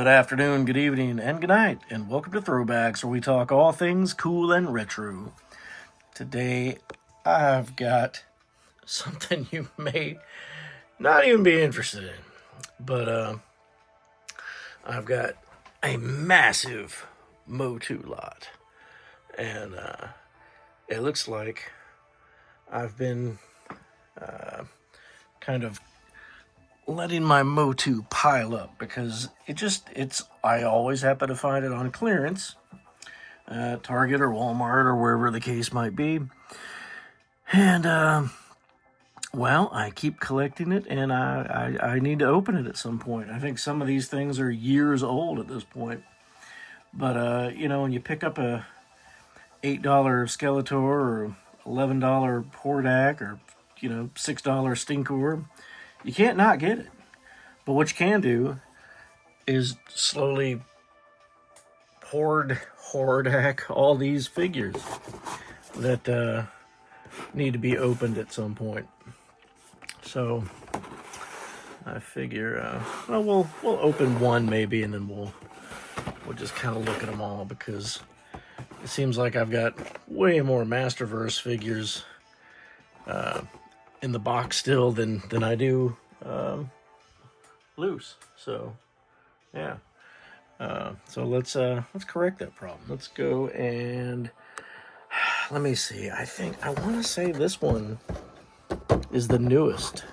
afternoon, good evening, and good night, and welcome to Throwbacks, where we talk all things cool and retro. Today, I've got something you may not even be interested in, but I've got a massive MOTU lot, and it looks like I've been kind of letting my MOTU pile up because I always happen to find it on clearance at Target or Walmart or wherever the case might be. And, I keep collecting it, and I need to open it at some point. I think some of these things are years old at this point. But, when you pick up a $8 Skeletor or $11 Hordak or, $6 Stinkor, you can't not get it. But what you can do is slowly hordak all these figures that need to be opened at some point. So I figure, we'll open one maybe, and then we'll just kind of look at them all, because it seems like I've got way more Masterverse figures in the box still than I do loose. So yeah, so let's correct that problem. Let's go and let me see. I want to say this one is the newest.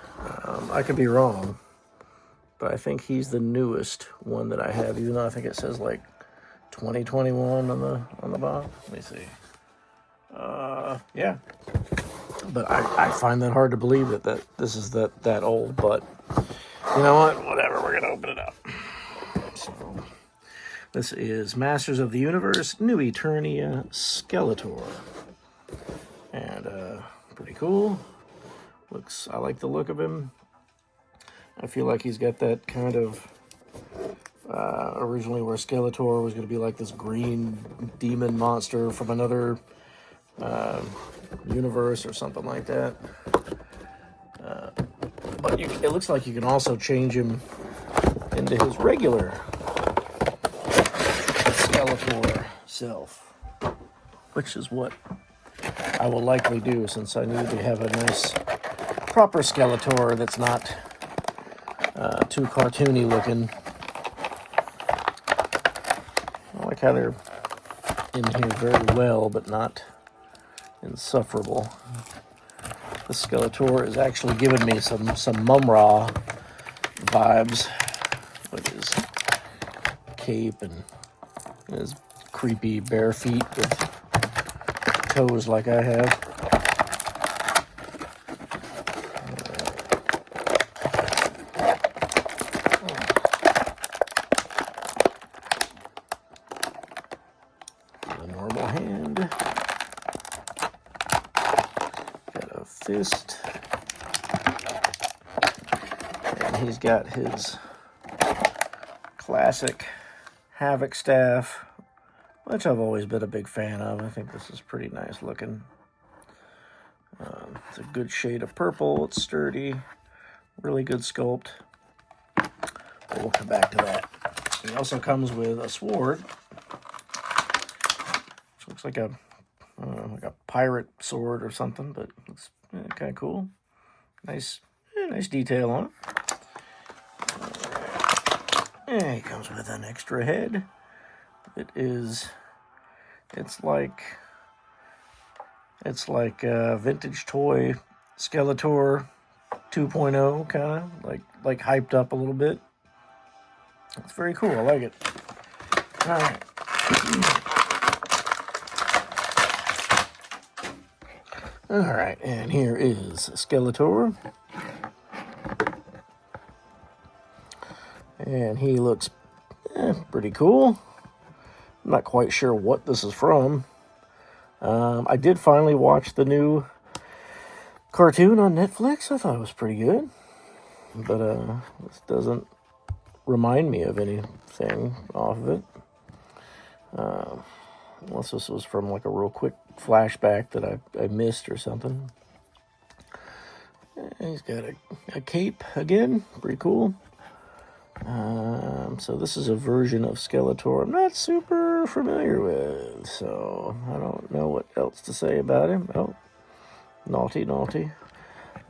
I could be wrong, but I think he's the newest one that I have, even though I think it says like 2021 on the box. Let me see. Yeah. But I find that hard to believe that this is that old, but you know what? Whatever, we're going to open it up. So, this is Masters of the Universe, New Eternia Skeletor. And, pretty cool. I like the look of him. I feel like he's got that kind of, originally where Skeletor was going to be like this green demon monster from another universe or something like that. But it looks like you can also change him into his regular Skeletor self, which is what I will likely do, since I need to have a nice proper Skeletor that's not too cartoony looking. I like how they're in here very well, but not insufferable. The Skeletor is actually giving me some Mum-Ra vibes with his cape and his creepy bare feet with toes like I have. The normal hand. Got a fist. And he's got his classic Havoc staff, which I've always been a big fan of. I think this is pretty nice looking. It's a good shade of purple. It's sturdy. Really good sculpt. But we'll come back to that. He also comes with a sword, which looks like a pirate sword or something, but it's kind of cool. Nice detail on it. And he comes with an extra head. It's like a vintage toy Skeletor 2.0, kind of like hyped up a little bit. It's very cool. I like it. All right. All right, and here is Skeletor. And he looks pretty cool. I'm not quite sure what this is from. I did finally watch the new cartoon on Netflix. I thought it was pretty good. But this doesn't remind me of anything off of it. Unless this was from like a real quick flashback that I missed or something. And he's got a cape again. Pretty cool. So this is a version of Skeletor I'm not super familiar with, so I don't know what else to say about him. Oh, naughty, naughty.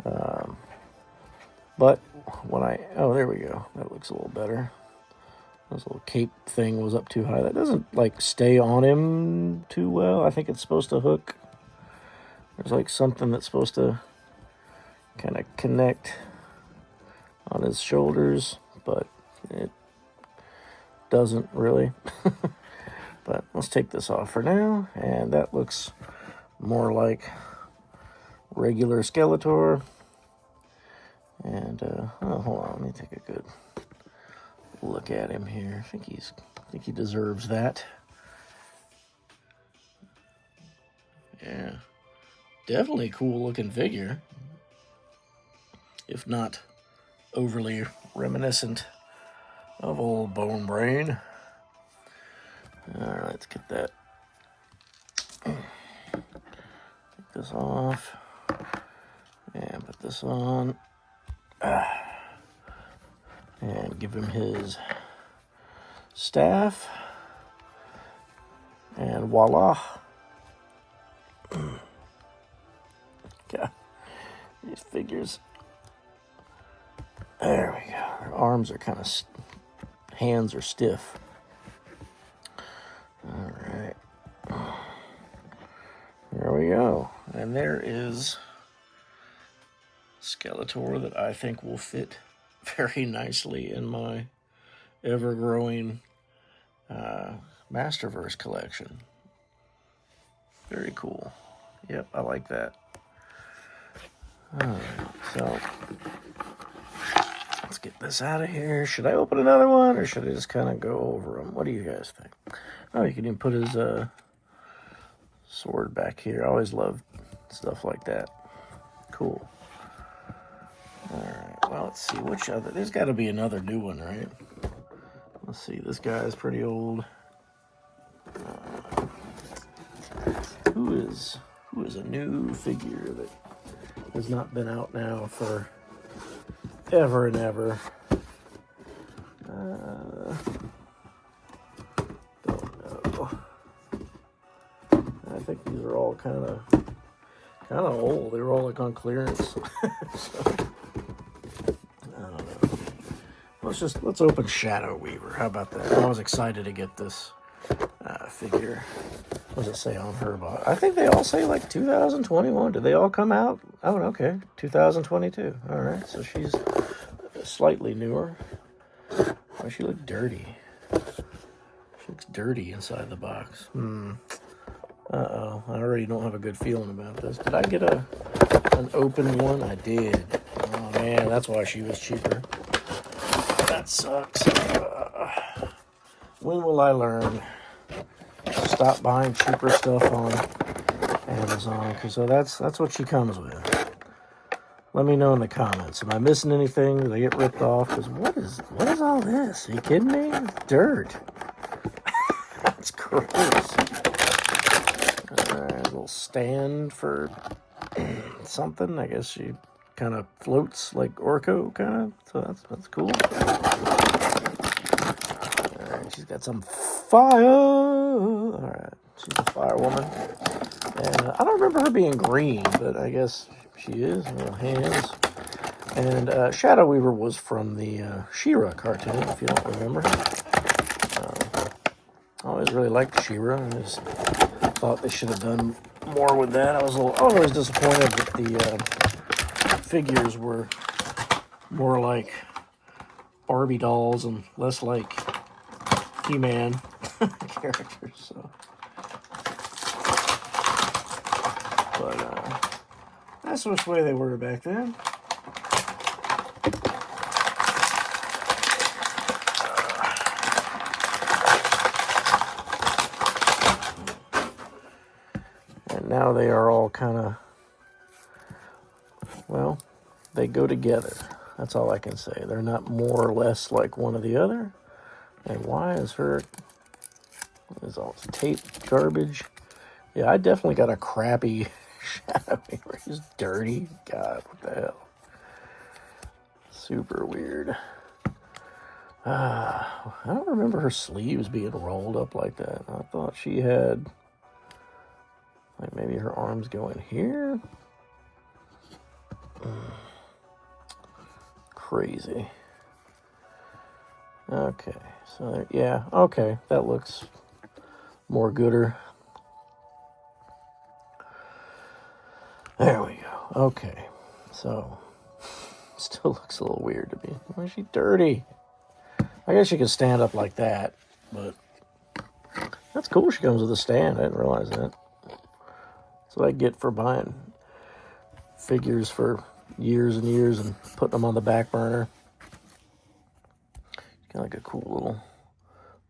But when oh, there we go. That looks a little better. This little cape thing was up too high. That doesn't, like, stay on him too well. I think it's supposed to hook. There's, like, something that's supposed to kind of connect on his shoulders, but it doesn't really. But let's take this off for now, and that looks more like regular Skeletor. And oh, hold on, let me take a good look at him here. I think he deserves that. Yeah, definitely cool looking figure, if not overly reminiscent of old Bone Brain. All right, let's get that. Take this off and put this on. And give him his staff. And voila. God, these figures. There we go. Their arms are kind of, hands are stiff. All right. There we go. And there is Skeletor that I think will fit very nicely in my ever-growing Masterverse collection. Very cool. Yep, I like that. Alright, so let's get this out of here. Should I open another one, or should I just kind of go over them? What do you guys think? Oh, you can even put his sword back here. I always love stuff like that. Cool. Alright, well, let's see which other. There's got to be another new one, right? Let's see, this guy's pretty old. Who is a new figure that has not been out now for ever and ever? Don't know. I think these are all kind of old. They were all like on clearance. So, I don't know. Let's open Shadow Weaver. How about that? I was excited to get this figure. What does it say on her box? I think they all say like 2021. Did they all come out? Oh, okay. 2022. All right. So she's slightly newer. Oh, she looked dirty. She looks dirty inside the box. Uh-oh. I already don't have a good feeling about this. Did I get an open one? I did. Oh, man. That's why she was cheaper. That sucks. When will I learn? Stop buying cheaper stuff on Amazon, because that's what she comes with. Let me know in the comments. Am I missing anything? Did I get ripped off? Because what is all this? Are you kidding me? It's dirt. That's gross. Alright, a little stand for something. I guess she kind of floats like Orko, kind of. So that's cool. Alright, she's got some fire. Alright, she's a fire woman. And I don't remember her being green, but I guess she is. Little hands. And Shadow Weaver was from the She-Ra cartoon, if you don't remember. I always really liked She-Ra. I just thought they should have done more with that. I was always disappointed that the figures were more like Barbie dolls and less like He-Man characters. So, but that's which way they were back then. And now they are all kind of, well, they go together. That's all I can say. They're not more or less like one or the other. And why is her... What is all this tape garbage? Yeah, I definitely got a crappy Shadow Weaver. He's dirty. God, what the hell? Super weird. I don't remember her sleeves being rolled up like that. I thought she had, like, maybe her arms go in here. Crazy. Okay, so yeah, okay, that looks more gooder. There we go. Okay, so still looks a little weird to me. Why is she dirty? I guess she can stand up like that, but that's cool. She comes with a stand. I didn't realize that. That's what I get for buying figures for years and years and putting them on the back burner. Got like a cool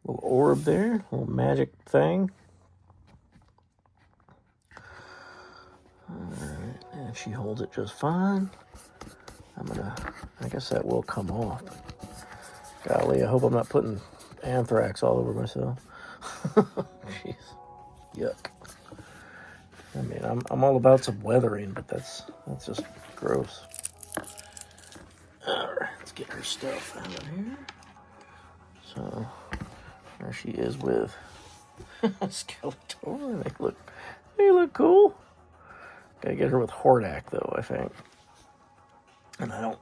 little orb there, little magic thing. Alright, and she holds it just fine. I guess that will come off. Golly, I hope I'm not putting anthrax all over myself. Jeez, yuck. I mean, I'm all about some weathering, but that's just gross. All right, let's get her stuff out of here. So there she is with Skeletor. They look cool. Gotta get her with Hordak though, I think. And I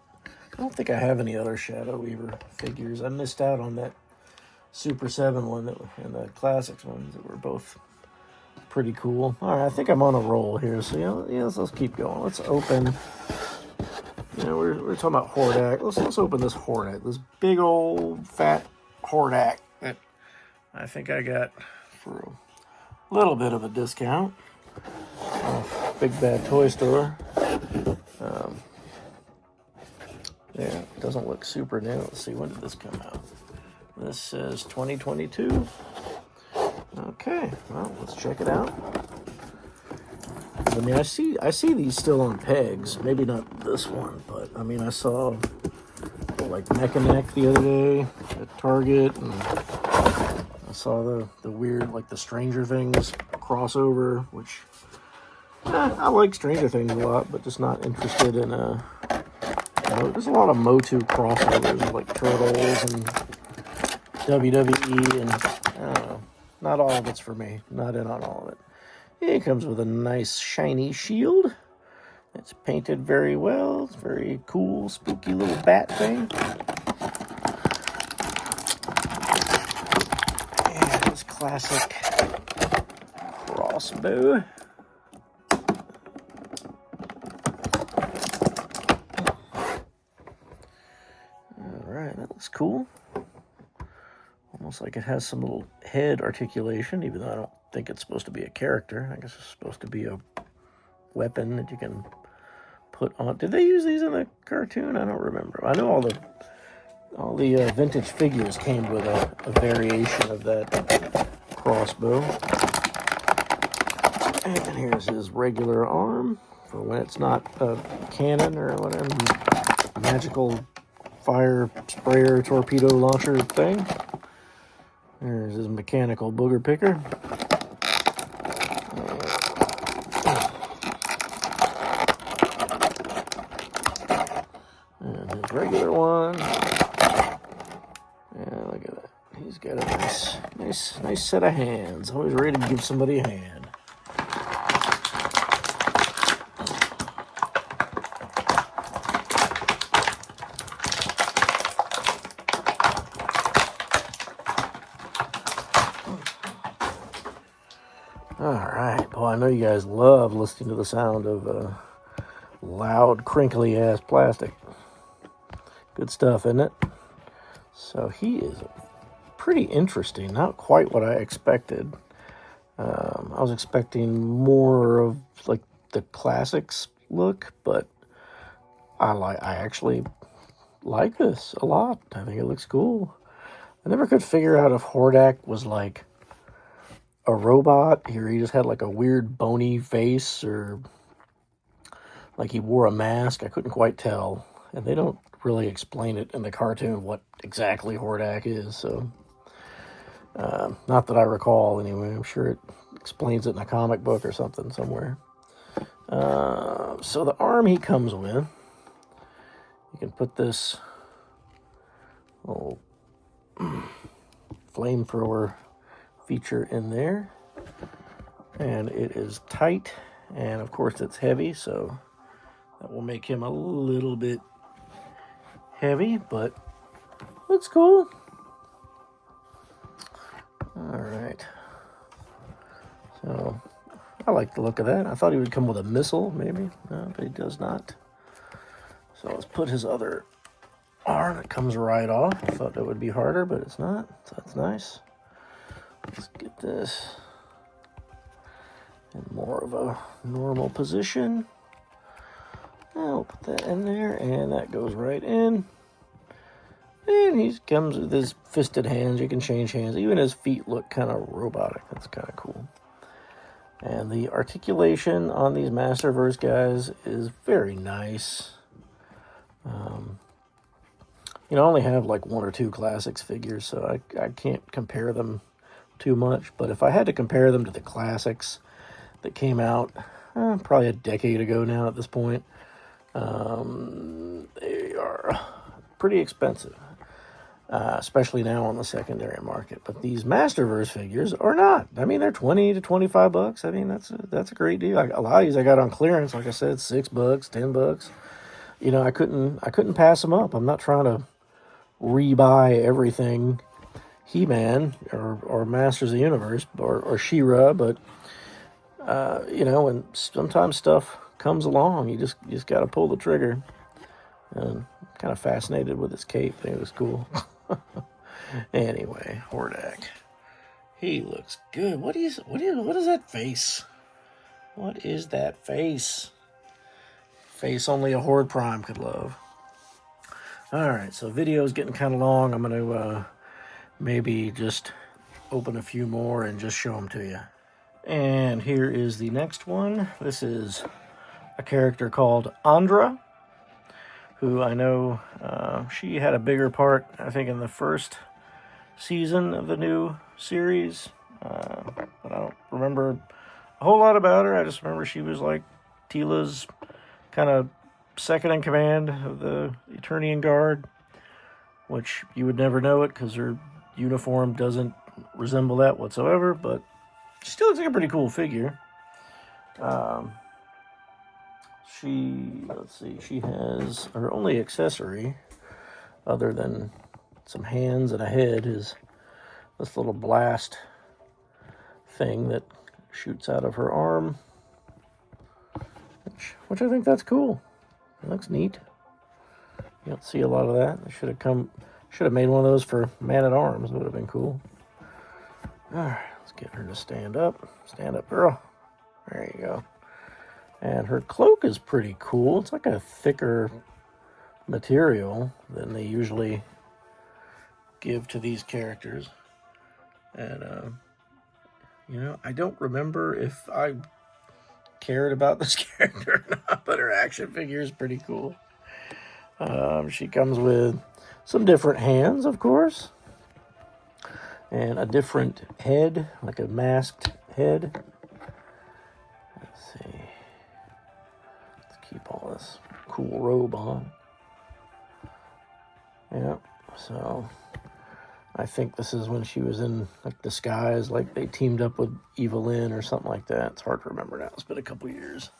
don't think I have any other Shadow Weaver figures. I missed out on that Super 7 one and the Classics ones that were both pretty cool. All right, I think I'm on a roll here. So let's keep going. Let's open. We're talking about Hordak. Let's open this Hordak. This big old fat Hordak that I think I got for a little bit of a discount. Big Bad Toy Store. Yeah, it doesn't look super new. Let's see, when did this come out? This says 2022. Okay, well, let's check it out. I mean, I see these still on pegs. Maybe not this one, but I mean, I saw like Neck and Neck the other day at Target, and I saw the weird, like the Stranger Things crossover, which I like Stranger Things a lot, but just not interested in there's a lot of MOTU crossovers like Turtles and WWE, and I don't know. Not all of it's for me. Not in on all of it. It comes with a nice shiny shield. It's painted very well. It's very cool, spooky little bat thing. And this classic crossbow. Alright, that looks cool. Almost like it has some little head articulation, even though I don't think it's supposed to be a character. I guess it's supposed to be a weapon that you can put on. Did they use these in the cartoon? I don't remember. I know all the vintage figures came with a variation of that crossbow. And here's his regular arm for when it's not a cannon or whatever magical fire sprayer torpedo launcher thing. There's his mechanical booger picker. And his regular one. Yeah, look at that. He's got a nice set of hands. Always ready to give somebody a hand. Alright, boy, I know you guys love listening to the sound of loud, crinkly-ass plastic. Good stuff, isn't it? So he is pretty interesting. Not quite what I expected. I was expecting more of, like, the classics look, but I actually like this a lot. I think it looks cool. I never could figure out if Hordak was, like, a robot here. He just had like a weird bony face, or like he wore a mask. I couldn't quite tell, and they don't really explain it in the cartoon what exactly Hordak is, so not that I recall anyway. I'm sure it explains it in a comic book or something somewhere. So the arm he comes with, you can put this little flamethrower feature in there. And it is tight, and of course it's heavy, so that will make him a little bit heavy, but looks cool. Alright. So, I like the look of that. I thought he would come with a missile, maybe. No, but he does not. So let's put his other arm. It comes right off. I thought that would be harder, but it's not. So that's nice. Let's get this in more of a normal position. I'll put that in there, and that goes right in. And he comes with his fisted hands. You can change hands. Even his feet look kind of robotic. That's kind of cool. And the articulation on these Masterverse guys is very nice. I only have like 1 or 2 classics figures, so I can't compare them too much. But if I had to compare them to the classics that came out probably a decade ago now at this point, they are pretty expensive. Especially now on the secondary market. But these Masterverse figures are not. I mean, they're $20 to $25. I mean, that's a great deal. A lot of these I got on clearance, like I said, $6, $10. I couldn't pass them up. I'm not trying to rebuy everything He-Man or Masters of the Universe or She-Ra, but when sometimes stuff comes along, you just got to pull the trigger. And I'm kind of fascinated with his cape. I think it was cool. Anyway, Hordak. He looks good. What is that face? What is that face? Face only a Horde Prime could love. Alright, so video's getting kind of long. I'm going to maybe just open a few more and just show them to you. And here is the next one. This is a character called Andra, who I know she had a bigger part, I think, in the first season of the new series. But I don't remember a whole lot about her. I just remember she was like Teela's kind of second in command of the Eternian Guard, which you would never know it because her uniform doesn't resemble that whatsoever, but she still looks like a pretty cool figure. She has her only accessory, other than some hands and a head, is this little blast thing that shoots out of her arm, which I think that's cool. It looks neat. You don't see a lot of that. Should have made one of those for Man-at-Arms. Would have been cool. All right, let's get her to stand up. Stand up, girl. There you go. And her cloak is pretty cool. It's like a thicker material than they usually give to these characters. And, I don't remember if I cared about this character or not, but her action figure is pretty cool. She comes with some different hands, of course, and a different head, like a masked head. Let's see. Let's keep all this cool robe on. Yeah, so I think this is when she was in like disguise, like they teamed up with Evelyn or something like that. It's hard to remember now. It's been a couple years.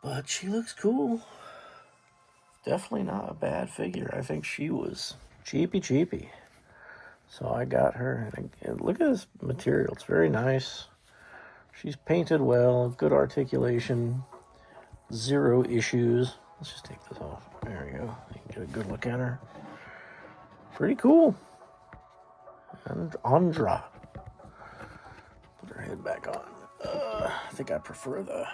But she looks cool. Definitely not a bad figure. I think she was cheapy. So I got her. And look at this material. It's very nice. She's painted well. Good articulation. 0 issues. Let's just take this off. There we go. You can get a good look at her. Pretty cool. And Andra. Put her head back on. I think I prefer the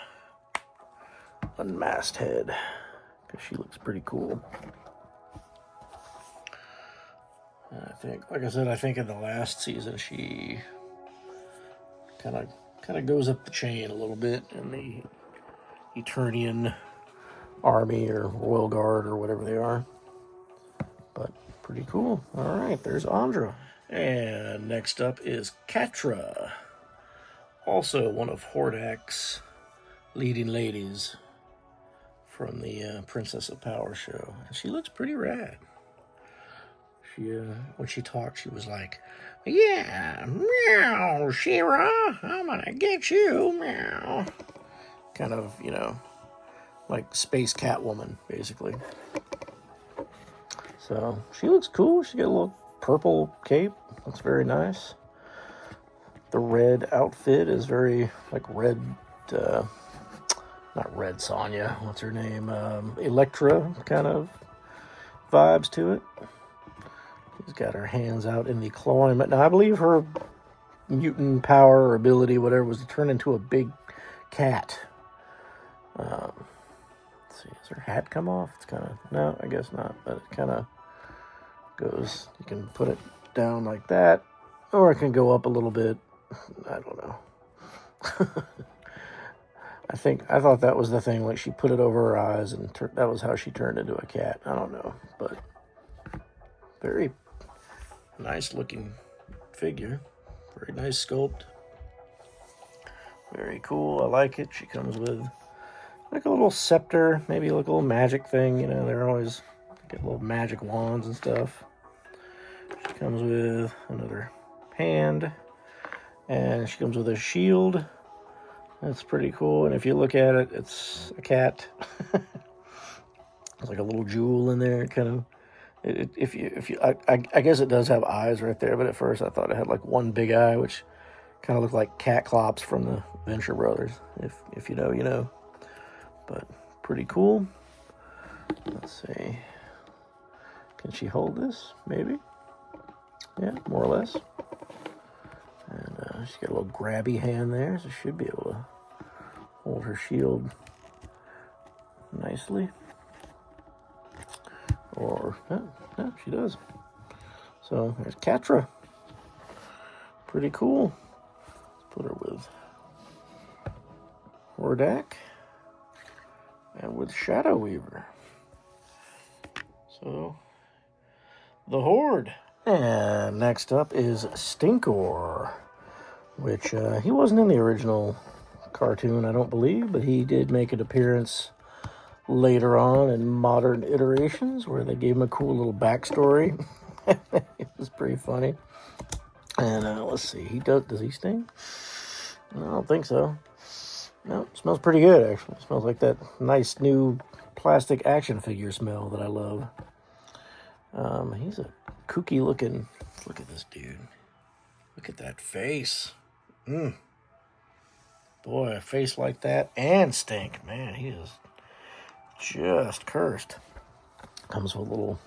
unmasked head, because she looks pretty cool. And I think, like I said, in the last season she kind of goes up the chain a little bit in the Eternian army or Royal Guard or whatever they are. But pretty cool. All right, there's Andra. And next up is Catra, also one of Hordak's leading ladies from the Princess of Power show. And she looks pretty rad. She, when she talked, she was like, "Yeah, meow, Shira, I'm gonna get you, meow." Kind of, you know, like Space Catwoman, basically. So she looks cool. She got a little purple cape. Looks very nice. The red outfit is very like red, not Red Sonja. What's her name? Electra kind of vibes to it. She's got her hands out in the clawing. Now I believe her mutant power or ability, whatever, was to turn into a big cat. Let's see, does her hat come off? It's kind of, no, I guess not, but it kind of goes, you can put it down like that, or it can go up a little bit. I don't know. I thought that was the thing, like she put it over her eyes and that was how she turned into a cat. I don't know, but very nice looking figure. Very nice sculpt. Very cool. I like it. She comes with like a little scepter, maybe like a little magic thing. You know, they're always get little magic wands and stuff. She comes with another hand, and she comes with a shield. That's pretty cool. And if you look at it, it's a cat. It's like a little jewel in there, kind of. I guess it does have eyes right there, but at first I thought it had like one big eye, which kind of looked like Cat Clops from the Venture Brothers. If you know, you know. But pretty cool. Let's see. Can she hold this? Maybe. Yeah, more or less. And she's got a little grabby hand there, so she should be able to hold her shield nicely. Or, no, she does. So there's Catra. Pretty cool. Let's put her with Hordak and with Shadow Weaver. So, the Horde. And next up is Stinkor, which he wasn't in the original cartoon, I don't believe, but he did make an appearance later on in modern iterations where they gave him a cool little backstory. It was pretty funny. And let's see, does he sting? I don't think so. No, it smells pretty good, actually. It smells like that nice new plastic action figure smell that I love. He's a kooky looking, look at this dude. Look at that face. Boy, a face like that and stink. Man, he is just cursed. Comes with little,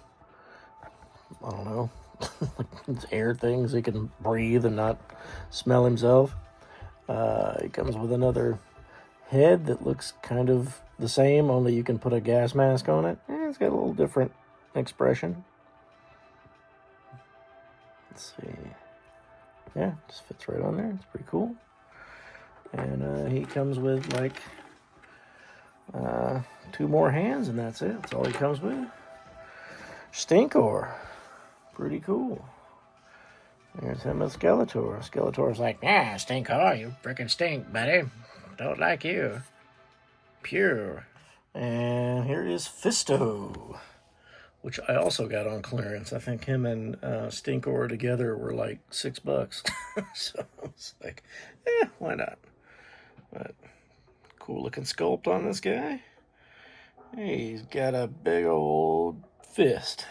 I don't know, air things he can breathe and not smell himself. He comes with another head that looks kind of the same, only you can put a gas mask on it. It's got a little different expression. Let's see. Yeah, just fits right on there. It's pretty cool. And he comes with like 2 more hands, and that's it. That's all he comes with. Stinkor. Pretty cool. There's him with Skeletor. Skeletor's like, yeah, Stinkor, you freaking stink, buddy. Don't like you. Pure. And here is Fisto, which I also got on clearance. I think him and Stinkor together were like $6. So it's like, why not? But cool looking sculpt on this guy. He's got a big old fist.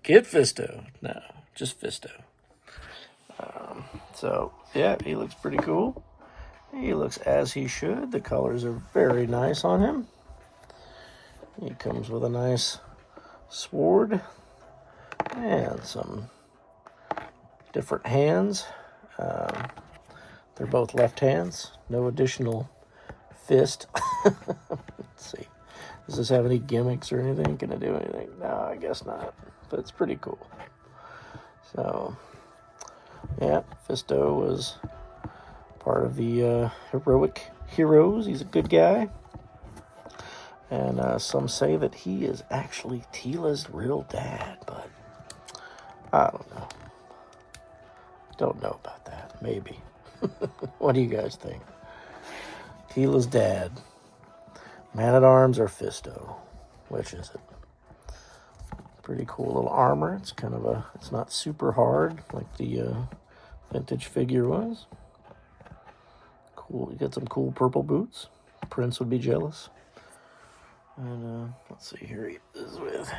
Kid Fisto. No, just Fisto. So, yeah, he looks pretty cool. He looks as he should. The colors are very nice on him. He comes with a nice sword and some different hands. They're both left hands. No additional fist. Let's see. Does this have any gimmicks or anything? Can it do anything? No, I guess not. But it's pretty cool. So, yeah, Fisto was part of the heroic heroes. He's a good guy. And some say that he is actually Tila's real dad, but I don't know. Don't know about that. Maybe. What do you guys think? Tila's dad. Man-at-Arms or Fisto? Which is it? Pretty cool little armor. It's kind of it's not super hard like the vintage figure was. Cool. You got some cool purple boots. Prince would be jealous. And let's see here. He is with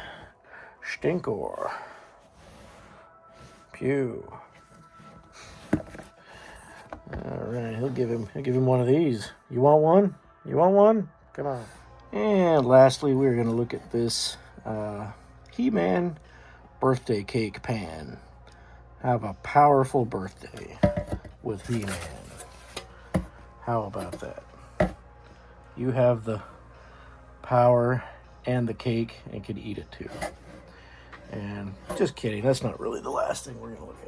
Stinkor. Pew. All right, he'll give him one of these. You want one? You want one? Come on. And lastly, we're gonna look at this He-Man birthday cake pan. Have a powerful birthday with He-Man. How about that? You have the power and the cake and can eat it too. And just kidding, that's not really the last thing we're gonna look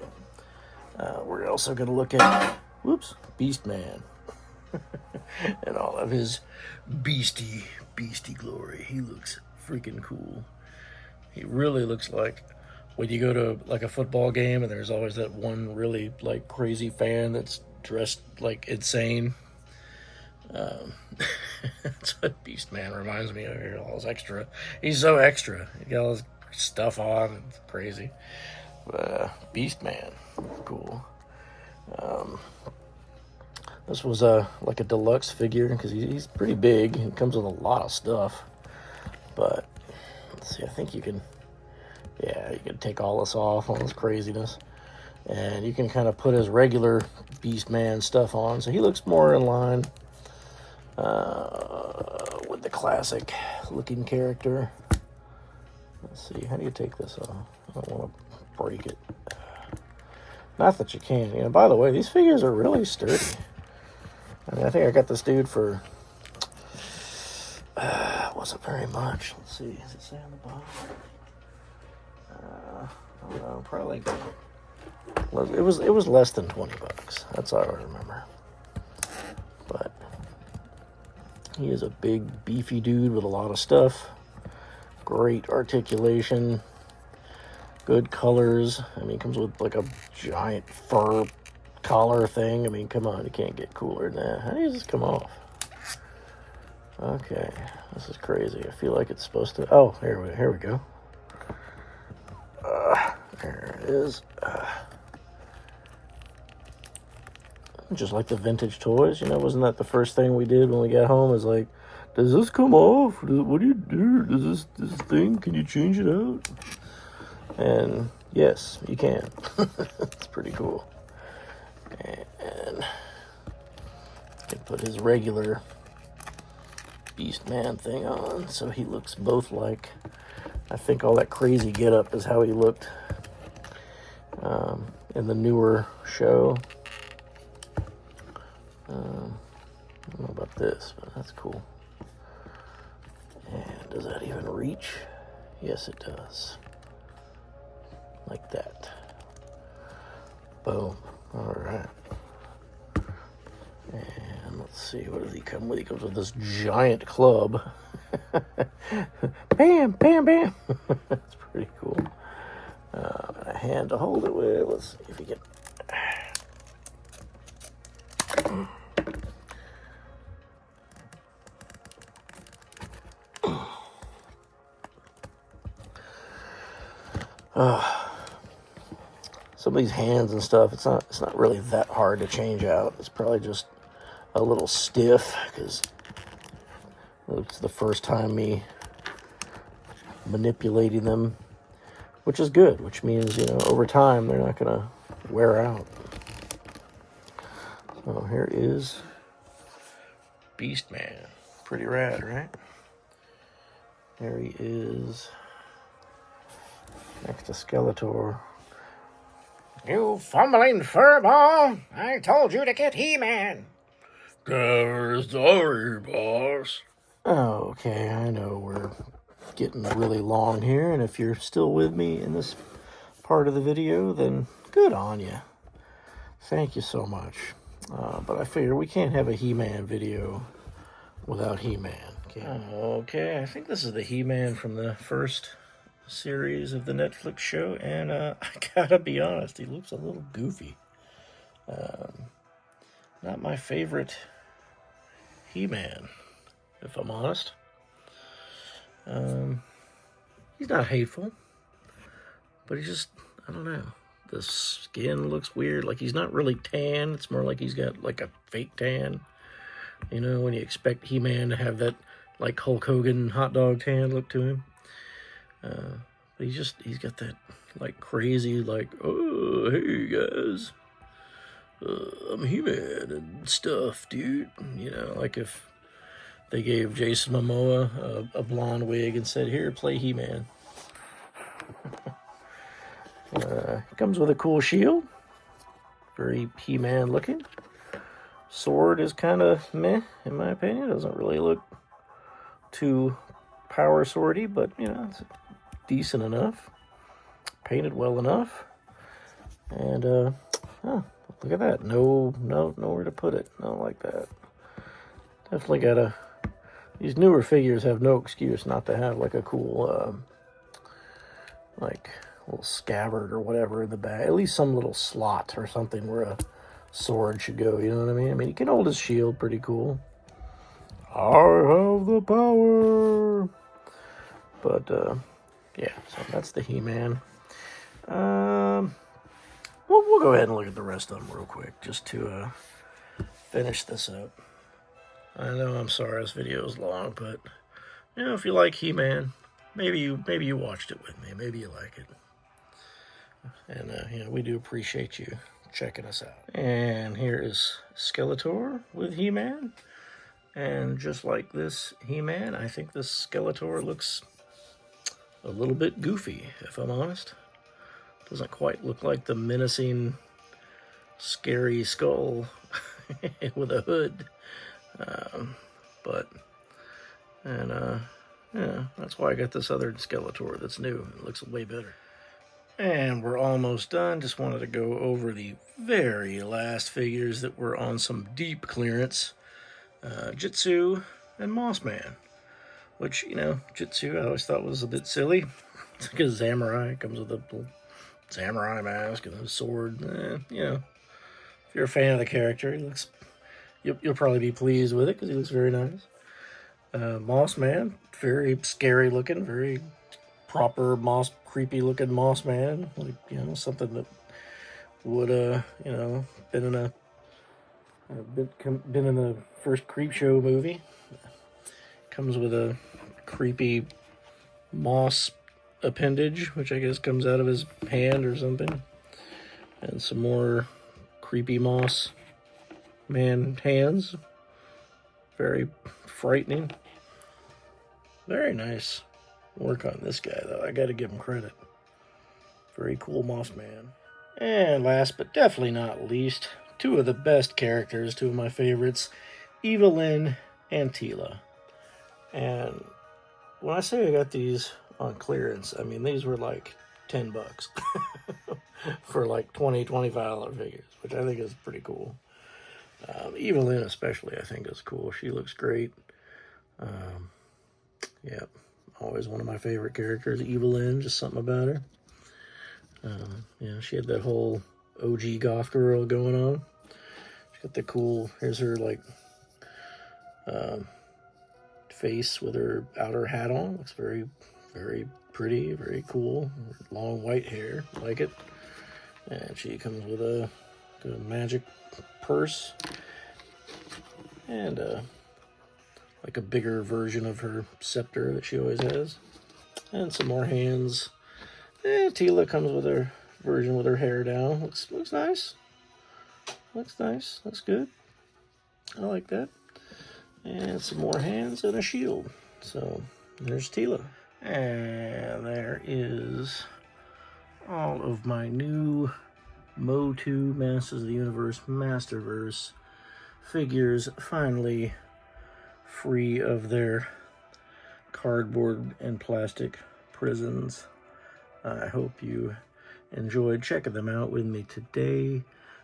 at. We're also gonna look at, whoops, Beast Man. And all of his beastie glory. He looks freaking cool. He really looks like when you go to like a football game and there's always that one really like crazy fan that's dressed like insane. That's what Beast Man reminds me of here. All his extra. He's so extra. He got all his stuff on. It's crazy. But Beast Man, cool. This was like a deluxe figure because he's pretty big. He comes with a lot of stuff. But let's see. I think you can. Yeah, you can take all this off, all this craziness, and you can kind of put his regular Beast Man stuff on, so he looks more in line with the classic looking character. Let's see, how do you take this off? I don't want to break it. Not that you can. You know, by the way, these figures are really sturdy. I mean, I think I got this dude for wasn't very much. Let's see, does it say on the bottom? I don't know, probably it was less than $20. That's all I remember. But he is a big beefy dude with a lot of stuff. Great articulation, good colors. I mean, comes with like a giant fur collar thing. I mean, come on, you can't get cooler than that. How does this come off? Okay, this is crazy. I feel like it's supposed to. Oh, here we go. There it is. Just like the vintage toys, you know, wasn't that the first thing we did when we got home? Is like, does this come off? What do you do? Does this thing? Can you change it out? And yes, you can. It's pretty cool. And you can put his regular Beast Man thing on, so he looks both like. I think all that crazy getup is how he looked in the newer show. I don't know about this, but that's cool. And does that even reach? Yes, it does. Like that. Boom. All right. And let's see, what does he come with? He comes with this giant club. Bam, bam, bam. That's pretty cool. And a hand to hold it with. Let's see if you can. Some of these hands and stuff, it's not really that hard to change out. It's probably just a little stiff because it's the first time me manipulating them, which is good, which means, you know, over time they're not gonna wear out. So here is Beast Man. Pretty rad, right? There he is next to Skeletor. You fumbling furball! I told you to get He-Man! Sorry, boss. Okay, I know we're getting really long here, and if you're still with me in this part of the video, then good on you. Thank you so much. But I figure we can't have a He-Man video without He-Man. Okay, I think this is the He-Man from the first series of the Netflix show, and I gotta be honest, he looks a little goofy. Not my favorite He-Man, if I'm honest. He's not hateful. But he just, I don't know. The skin looks weird. Like he's not really tan. It's more like he's got like a fake tan. You know, when you expect He-Man to have that like Hulk Hogan hot dog tan look to him. But he's got that like crazy, like, oh, hey guys, I'm He-Man and stuff, dude. You know, like if they gave Jason Momoa a blonde wig and said, here, play He-Man. He comes with a cool shield. Very He-Man looking. Sword is kind of meh, in my opinion. Doesn't really look too power swordy, but, you know, it's decent enough. Painted well enough. And, oh, look at that. Nowhere to put it. Not like that. Definitely gotta... These newer figures have no excuse not to have, like, a cool, like, little scabbard or whatever in the back. At least some little slot or something where a sword should go, you know what I mean? I mean, he can hold his shield pretty cool. I have the power! But, yeah, so that's the He-Man. We'll go ahead and look at the rest of them real quick, just to finish this up. I know I'm sorry this video is long, but you know, if you like He-Man, maybe you watched it with me. Maybe you like it, and you know, we do appreciate you checking us out. And here is Skeletor with He-Man, and just like this He-Man, I think this Skeletor looks a little bit goofy, if I'm honest. Doesn't quite look like the menacing, scary skull with a hood. Yeah, that's why I got this other Skeletor that's new. It looks way better. And we're almost done. Just wanted to go over the very last figures that were on some deep clearance. Jitsu and Mossman. Which, you know, Jitsu I always thought was a bit silly. It's like a samurai. It comes with a samurai mask and a sword. You know, if you're a fan of the character, he looks... You'll probably be pleased with it because he looks very nice. Moss Man, very scary looking, very proper creepy looking Moss Man. Like, you know, something that would, you know, been in a first Creep Show movie. Comes with a creepy moss appendage, which I guess comes out of his hand or something. And some more creepy Moss Man hands. Very frightening. Very nice work on this guy, though. I gotta give him credit. Very cool Moss Man. And last but definitely not least, two of the best characters, two of my favorites, Evelyn and Teela. And when I say I got these on clearance, I mean these were like $10 for like $20-25 figures, which I think is pretty cool. Evelyn especially I think is cool. She looks great. Yeah, always one of my favorite characters, Evelyn, just something about her. Yeah, she had that whole OG goth girl going on. She's got the cool, here's her like face with her outer hat on. Looks very, very pretty, very cool. Long white hair, like it. And she comes with a magic purse and like a bigger version of her scepter that she always has, and some more hands. And Teela comes with her version with her hair down. Looks nice. Looks nice. Looks good. I like that. And some more hands and a shield. So there's Teela. And there is all of my new MOTU Masters of the Universe Masterverse figures, finally free of their cardboard and plastic prisons. I hope you enjoyed checking them out with me today.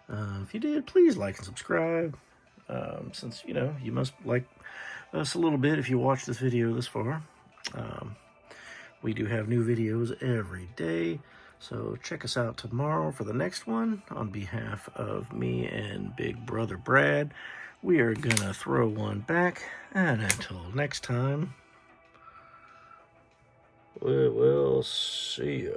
If you did, please like and subscribe. Since, you know, you must like us a little bit if you watch this video this far. We do have new videos every day, so check us out tomorrow for the next one. On behalf of me and Big Brother Brad, we are gonna throw one back, and until next time, we will see ya.